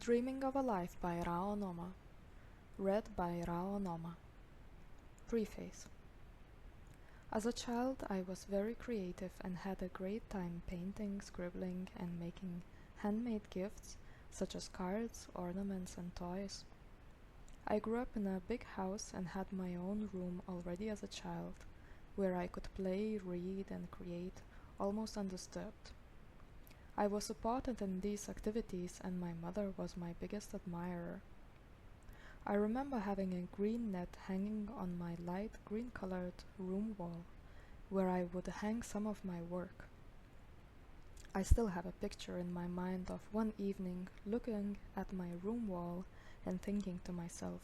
Dreaming of a Life by Rao Noma. Read by Rao Noma. Preface. As a child, I was very creative and had a great time painting, scribbling, and making handmade gifts such as cards, ornaments, and toys. I grew up in a big house and had my own room already as a child, where I could play, read, and create almost undisturbed. I was supported in these activities, and my mother was my biggest admirer. I remember having a green net hanging on my light green-colored room wall, where I would hang some of my work. I still have a picture in my mind of one evening looking at my room wall and thinking to myself,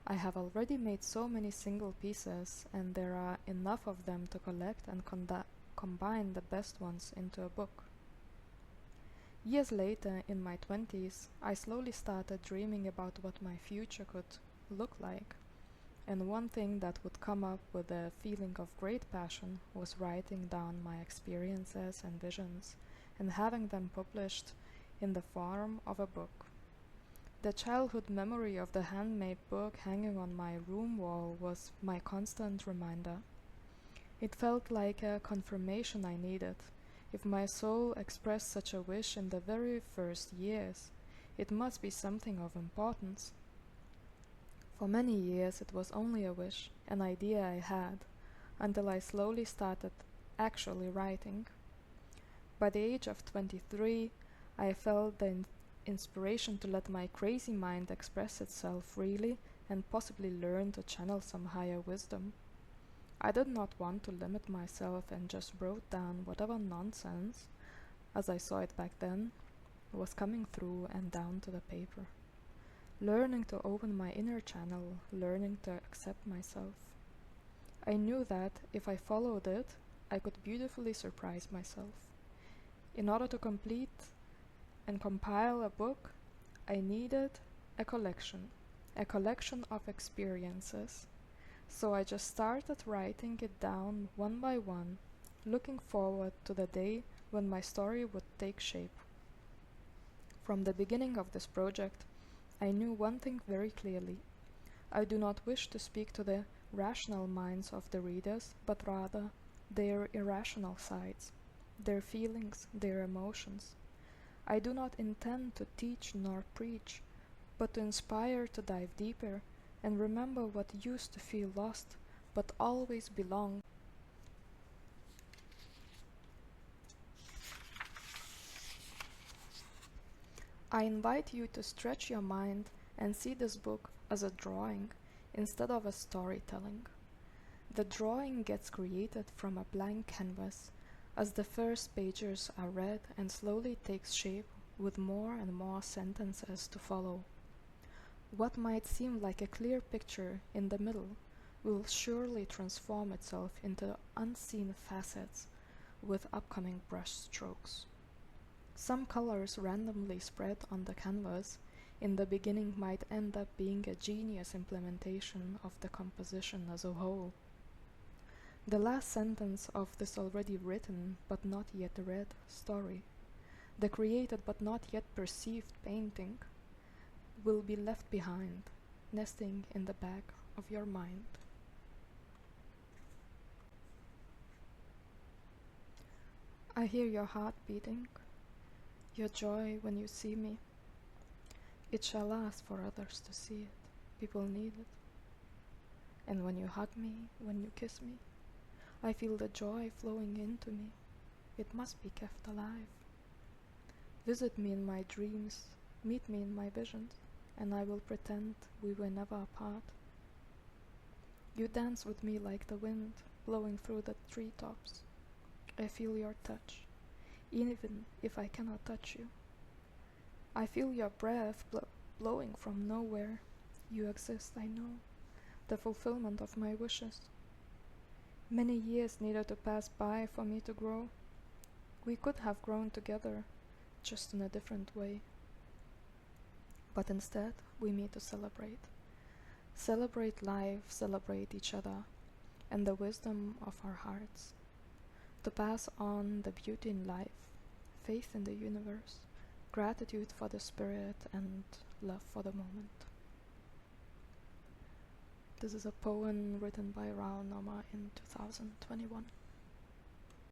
I have already made so many single pieces, and there are enough of them to collect and combine the best ones into a book. Years later, in my 20s, I slowly started dreaming about what my future could look like, and one thing that would come up with a feeling of great passion was writing down my experiences and visions and having them published in the form of a book. The childhood memory of the handmade book hanging on my room wall was my constant reminder. It felt like a confirmation I needed. If my soul expressed such a wish in the very first years, it must be something of importance. For many years it was only a wish, an idea I had, until I slowly started actually writing. By the age of 23, I felt the inspiration to let my crazy mind express itself freely and possibly learn to channel some higher wisdom. I did not want to limit myself and just wrote down whatever nonsense, as I saw it back then, was coming through and down to the paper. Learning to open my inner channel, learning to accept myself. I knew that if I followed it, I could beautifully surprise myself. In order to complete and compile a book, I needed a collection of experiences. So I just started writing it down one by one, looking forward to the day when my story would take shape. From the beginning of this project, I knew one thing very clearly. I do not wish to speak to the rational minds of the readers, but rather their irrational sides, their feelings, their emotions. I do not intend to teach nor preach, but to inspire to dive deeper and remember what used to feel lost, but always belonged. I invite you to stretch your mind and see this book as a drawing instead of a storytelling. The drawing gets created from a blank canvas as the first pages are read and slowly takes shape with more and more sentences to follow. What might seem like a clear picture in the middle will surely transform itself into unseen facets with upcoming brush strokes. Some colors randomly spread on the canvas in the beginning might end up being a genius implementation of the composition as a whole. The last sentence of this already written but not yet read story, the created but not yet perceived painting, will be left behind, nesting in the back of your mind. I hear your heart beating, your joy when you see me. It shall last for others to see it. People need it. And when you hug me, when you kiss me, I feel the joy flowing into me. It must be kept alive. Visit me in my dreams, meet me in my visions, and I will pretend we were never apart. You dance with me like the wind blowing through the treetops. I feel your touch, even if I cannot touch you. I feel your breath blowing from nowhere. You exist, I know, the fulfillment of my wishes. Many years needed to pass by for me to grow. We could have grown together, just in a different way. But instead, we meet to celebrate. Celebrate life, celebrate each other, and the wisdom of our hearts. To pass on the beauty in life, faith in the universe, gratitude for the spirit, and love for the moment. This is a poem written by Rao Noma in 2021.